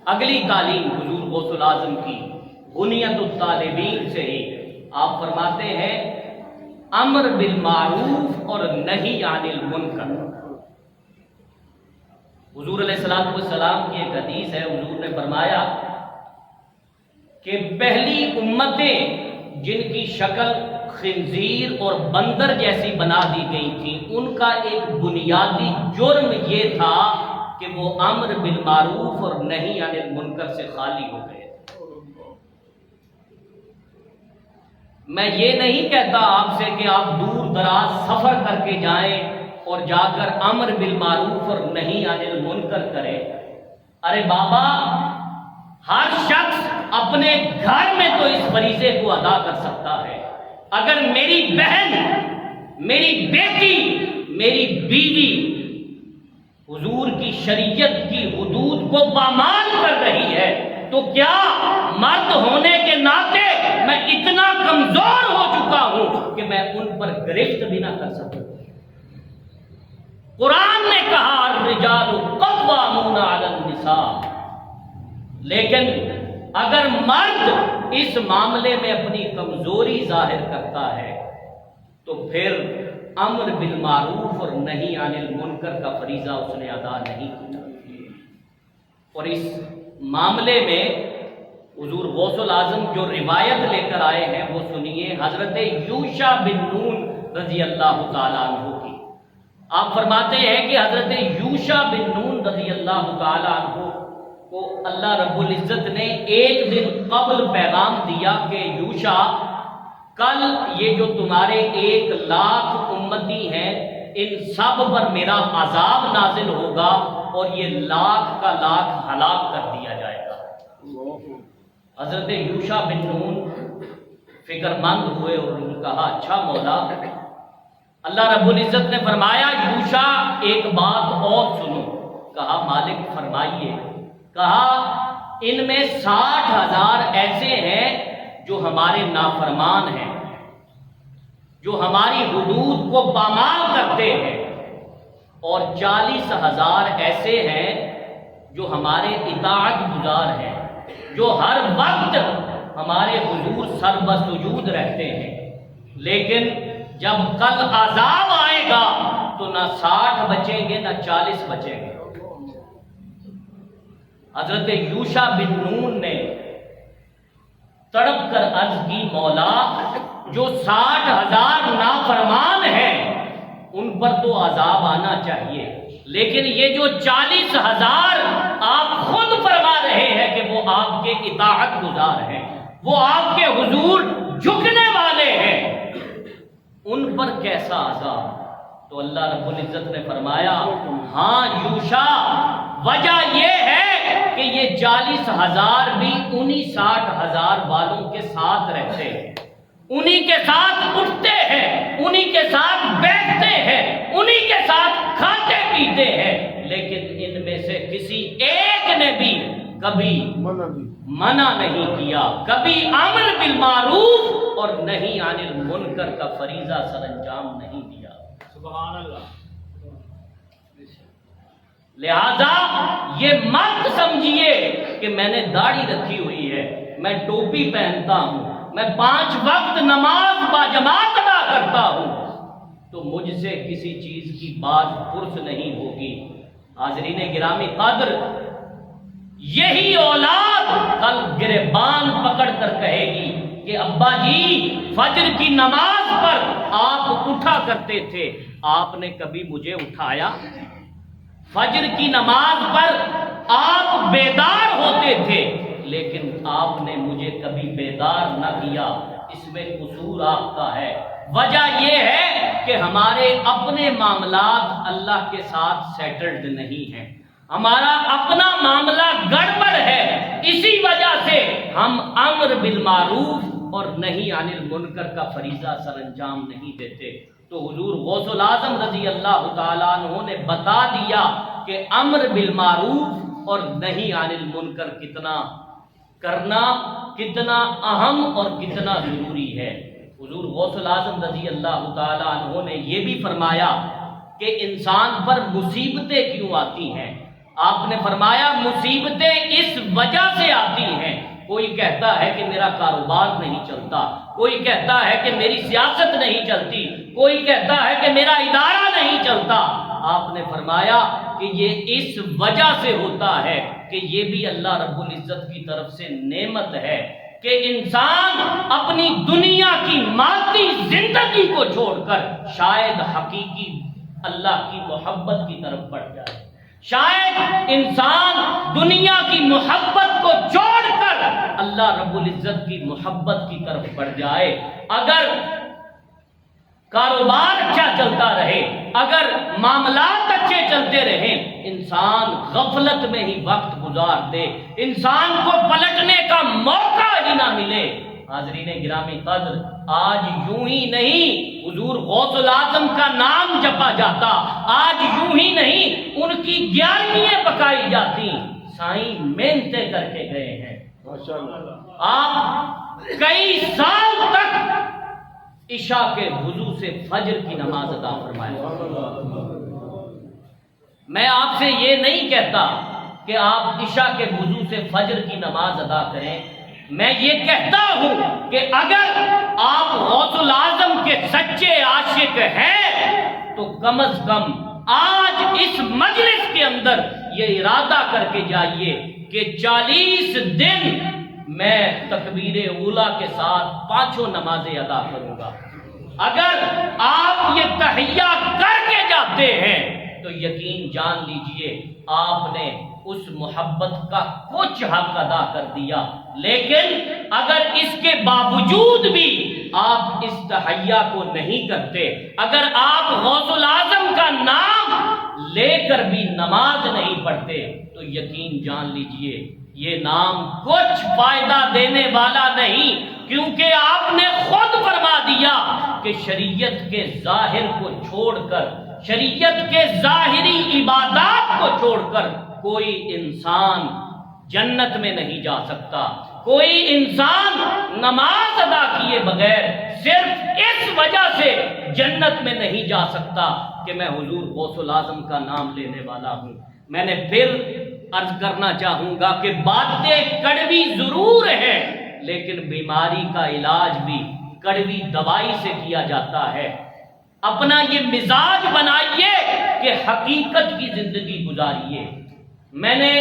اگلی تعلیم حضور غوث الاعظم کی بنیت الطالبین سے ہی آپ فرماتے ہیں امر بالمعروف اور نہی عن المنکر۔ حضور علیہ الصلوۃ والسلام کی ایک حدیث ہے، حضور نے فرمایا کہ پہلی امتیں جن کی شکل خنزیر اور بندر جیسی بنا دی گئی تھی، ان کا ایک بنیادی جرم یہ تھا کہ وہ امر بالمعروف اور نہی عن المنکر سے خالی ہو گئے۔ میں یہ نہیں کہتا آپ سے کہ آپ دور دراز سفر کر کے جائیں اور جا کر امر بالمعروف اور نہی عن المنکر کریں۔ ارے بابا، ہر شخص اپنے گھر میں تو اس فریضے کو ادا کر سکتا ہے۔ اگر میری بہن، میری بیٹی، میری بیوی حضور کی شریعت کی حدود کو پامال کر رہی ہے تو کیا مرد ہونے کے ناطے میں اتنا کمزور ہو چکا ہوں کہ میں ان پر گرفت بھی نہ کر سکوں؟ قرآن نے کہا الرجال قوامون علی النساء، لیکن اگر مرد اس معاملے میں اپنی کمزوری ظاہر کرتا ہے تو پھر امر بالمعروف اور نہی عن المنکر کا فریضہ اس نے ادا نہیں کیا۔ اور اس معاملے میں حضور غوث الاعظم جو روایت لے کر آئے ہیں وہ سنیے، حضرت یوشع بن نون رضی اللہ تعالیٰ عنہ کی۔ آپ فرماتے ہیں کہ حضرت یوشع بن نون رضی اللہ تعالیٰ عنہ کو اللہ رب العزت نے ایک دن قبل پیغام دیا کہ یوشع، کل یہ جو تمہارے 1,00,000 امتی ہیں ان سب پر میرا عذاب نازل ہوگا اور یہ 1,00,000 کا 1,00,000 ہلاک کر دیا جائے گا۔ حضرت یوشع بن نون فکر مند ہوئے اور انہوں نے کہا اچھا مولا۔ اللہ رب العزت نے فرمایا یوشع ایک بات اور سنو۔ کہا مالک فرمائیے۔ کہا ان میں 60,000 ایسے ہیں جو ہمارے نافرمان ہیں، جو ہماری حدود کو پامال کرتے ہیں، اور 40,000 ایسے ہیں جو ہمارے اطاعت گزار ہیں، جو ہر وقت ہمارے حضور سر بسجود رہتے ہیں۔ لیکن جب کل عذاب آئے گا تو نہ 60 بچیں گے نہ 40 بچیں گے۔ حضرت یوشع بن نون نے تڑپ کر عرض کی مولا، جو 60,000 نافرمان ہیں ان پر تو عذاب آنا چاہیے، لیکن یہ جو 40,000 آپ خود فرما رہے ہیں کہ وہ آپ کے اطاعت گزار ہیں، وہ آپ کے حضور جھکنے والے ہیں، ان پر کیسا عذاب؟ تو اللہ رب العزت نے فرمایا ہاں یوشع، وجہ یہ ہے کہ یہ 40,000 بھی انہی 60,000 والوں کے ساتھ رہتے ہیں، انہی کے ساتھ اٹھتے ہیں، انہی کے ساتھ بیٹھتے ہیں، انہی کے ساتھ کھاتے پیتے ہیں، لیکن ان میں سے کسی ایک نے بھی کبھی منع نہیں کیا، کبھی امر بالمعروف اور نہی عن المنکر کا فریضہ سر انجام نہیں دیا۔ سبحان اللہ۔ لہذا یہ مت سمجھیے کہ میں نے داڑھی رکھی ہوئی ہے، میں ٹوپی پہنتا ہوں، میں 5 وقت نماز باجماعت ادا کرتا ہوں تو مجھ سے کسی چیز کی بات پرس نہیں ہوگی۔ حاضرین گرامی قدر، یہی اولاد کل گریبان پکڑ کر کہے گی کہ ابا جی فجر کی نماز پر آپ اٹھا کرتے تھے، آپ نے کبھی مجھے اٹھایا؟ فجر کی نماز پر آپ بیدار ہوتے تھے لیکن آپ نے مجھے کبھی بیدار نہ کیا، اس میں قصور آپ کا ہے۔ وجہ یہ ہے کہ ہمارے اپنے معاملات اللہ کے ساتھ سیٹلڈ نہیں ہیں، ہمارا اپنا معاملہ گڑبڑ ہے، اسی وجہ سے ہم امر بالمعروف اور نہی عن المنکر کا فریضہ سر انجام نہیں دیتے۔ تو حضور غوث الاعظم رضی اللہ تعالیٰ عنہ نے بتا دیا کہ امر بالمعروف اور نہی عن المنکر کتنا کرنا کتنا اہم اور کتنا ضروری ہے۔ حضور غوث الاعظم رضی اللہ تعالیٰ عنہ نے یہ بھی فرمایا کہ انسان پر مصیبتیں کیوں آتی ہیں؟ آپ نے فرمایا مصیبتیں اس وجہ وجہ سے آتی ہیں. کوئی کہتا ہے کہ میرا کاروبار نہیں چلتا، کوئی کہتا ہے کہ میری سیاست نہیں چلتی، کوئی کہتا ہے کہ میرا ادارہ نہیں چلتا. آپ نے فرمایا کہ یہ اس وجہ سے ہوتا ہے کہ یہ بھی اللہ رب العزت کی طرف سے نعمت ہے کہ انسان اپنی دنیا کی مادی زندگی کو چھوڑ کر شاید حقیقی اللہ کی محبت کی طرف بڑھ جائے. شاید انسان دنیا کی محبت کو چھوڑ کر اللہ رب العزت کی محبت کی طرف بڑھ جائے. اگر کاروبار اچھا چلتا رہے، اگر معاملات اچھے چلتے رہیں، انسان غفلت میں ہی وقت گزار دے، انسان کو پلٹنے کا موقع ہی نہ ملے. حاضرین گرامی قدر، آج یوں ہی نہیں حضور غوث الاعظم کا نام جپا جاتا، آج یوں ہی نہیں ان کی 11ویں پکائی جاتی. سائیں محنتیں کر کے گئے ہیں. آپ کئی سال تک عشاء کے وضو سے فجر کی نماز ادا فرمائے. میں آپ سے یہ نہیں کہتا کہ آپ عشاء کے وضو سے فجر کی نماز ادا کریں. میں یہ کہتا ہوں کہ اگر آپ غوث الاعظم کے سچے عاشق ہیں تو کم از کم آج اس مجلس کے اندر یہ ارادہ کر کے جائیے کہ 40 دن میں تکبیر اولیٰ کے ساتھ 5 نمازیں ادا کروں گا. اگر آپ یہ تحیہ کر کے جاتے ہیں تو یقین جان لیجئے آپ نے اس محبت کا کچھ حق ادا کر دیا. لیکن اگر اس کے باوجود بھی آپ اس تحیہ کو نہیں کرتے، اگر آپ غوث الاعظم کا نام لے کر بھی نماز نہیں پڑھتے، تو یقین جان لیجئے یہ نام کچھ فائدہ دینے والا نہیں، کیونکہ آپ نے خود فرما دیا کہ شریعت کے ظاہر کو چھوڑ کر، شریعت کے ظاہری عبادات کو چھوڑ کر کوئی انسان جنت میں نہیں جا سکتا. کوئی انسان نماز ادا کیے بغیر صرف اس وجہ سے جنت میں نہیں جا سکتا کہ میں حضور غوث الاعظم کا نام لینے والا ہوں. میں نے پھر عرض کرنا چاہوں گا کہ باتیں کڑوی ضرور ہیں، لیکن بیماری کا علاج بھی کڑوی دوائی سے کیا جاتا ہے. اپنا یہ مزاج بنائیے کہ حقیقت کی زندگی گزاریے. میں نے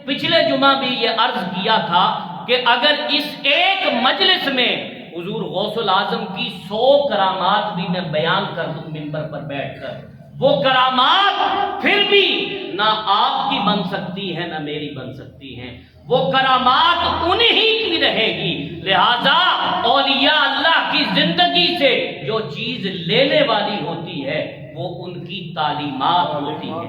پچھلے جمعہ بھی یہ عرض کیا تھا کہ اگر اس ایک مجلس میں حضور غوث الاعظم کی 100 کرامات بھی میں بیان کر دوں ممبر پر بیٹھ کر، وہ کرامات پھر بھی نہ آپ کی بن سکتی ہیں نہ میری بن سکتی ہیں. وہ کرامات انہی کی رہے گی. لہذا اولیاء اللہ کی زندگی سے جو چیز لینے والی ہوتی ہے وہ ان کی تعلیمات ہوتی ہے.